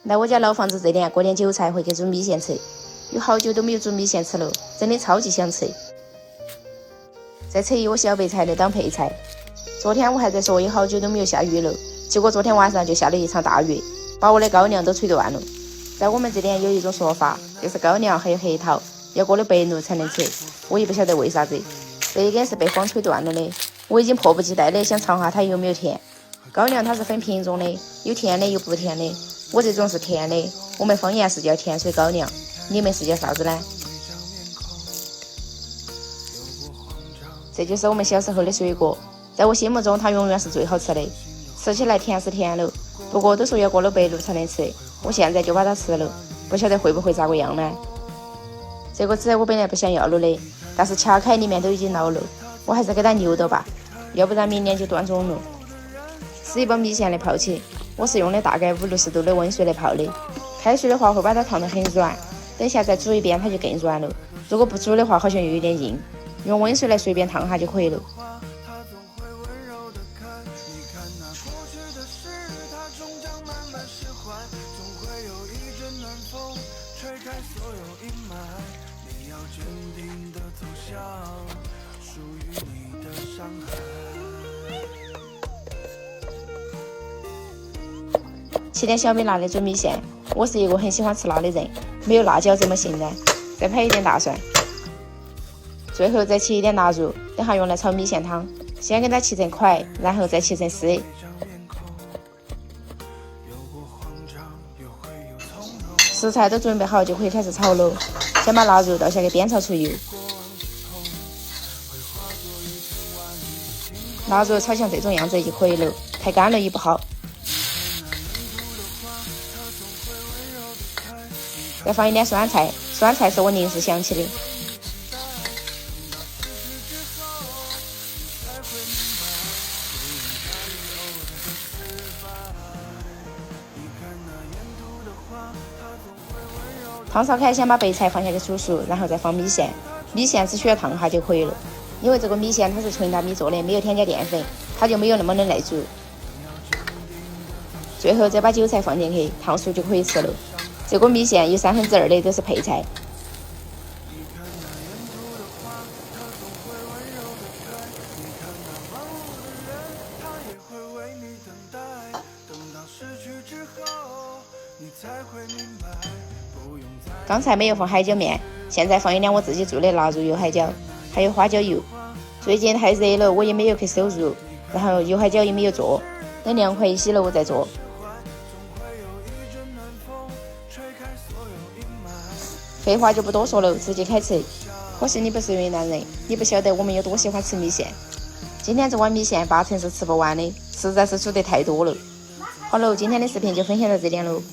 来我家老房子这点，过点韭菜会去煮米线吃，有好久都没有煮米线吃了，真的超级想吃。再吃一锅小白菜来当配菜。昨天我还在说有好久都没有下雨了，结果昨天晚上就下了一场大雨，把我的高粱都吹断了。在我们这边有一种说法，就是高粱还有黑桃要过了白露才能吃，我也不晓得为啥子。这一根是被风吹断了的，我已经迫不及待的想尝下它有没有甜。高粱它是分品种的，有甜的有不甜的，我这种是甜的，我们方言是叫甜水高粱，你们是叫啥子呢？这就是我们小时候的水果，在我心目中它永远是最好吃的，吃起来甜是甜了，不过都说要过了白露才能吃，我现在就把它吃了，不晓得会不会咋个样呢？这个籽我本来不想要了的，但是掐开里面都已经老了，我还是给它留着吧，要不然明年就断种了。吃一包米线的泡起，我是用的大概50-60度的温水来泡的，开水的话会把它烫得很软，等下再煮一遍它就更软了，如果不煮的话好像又有点硬，用温水来随便烫下就可以了。吃点小米辣的煮米线，我是一个很喜欢吃辣的人，没有辣椒怎么行呢？再拍一点大蒜，最后再切一点腊肉，等下用来炒米线汤。先给它切成块，然后再切成丝。食材都准备好就可以开始炒了，先把腊肉倒下去煸炒出油。腊肉炒像这种样子就可以了，太干了也不好。再放一点酸菜，酸菜是我临时想起的。汤烧开，先把白菜放下去煮熟，然后再放米线。米线只需要烫下就可以了，因为这个米线它是纯大米做的，没有添加淀粉，它就没有那么的耐煮。最后再把韭菜放进去，烫熟就可以吃了。这个米线有2/3的都是配菜。刚才没有放海椒面，现在放一点我自己做的腊肉油海椒，还有花椒油。最近太热了，我也没有去收入，然后油海椒也没有做，等凉快一些了我再做。废话就不多说了，直接开吃。可惜你不是云南人，你不晓得我们有多喜欢吃米线。今天这碗米线8成是吃不完的，实在是煮得太多了。好了，今天的视频就分享到这点喽。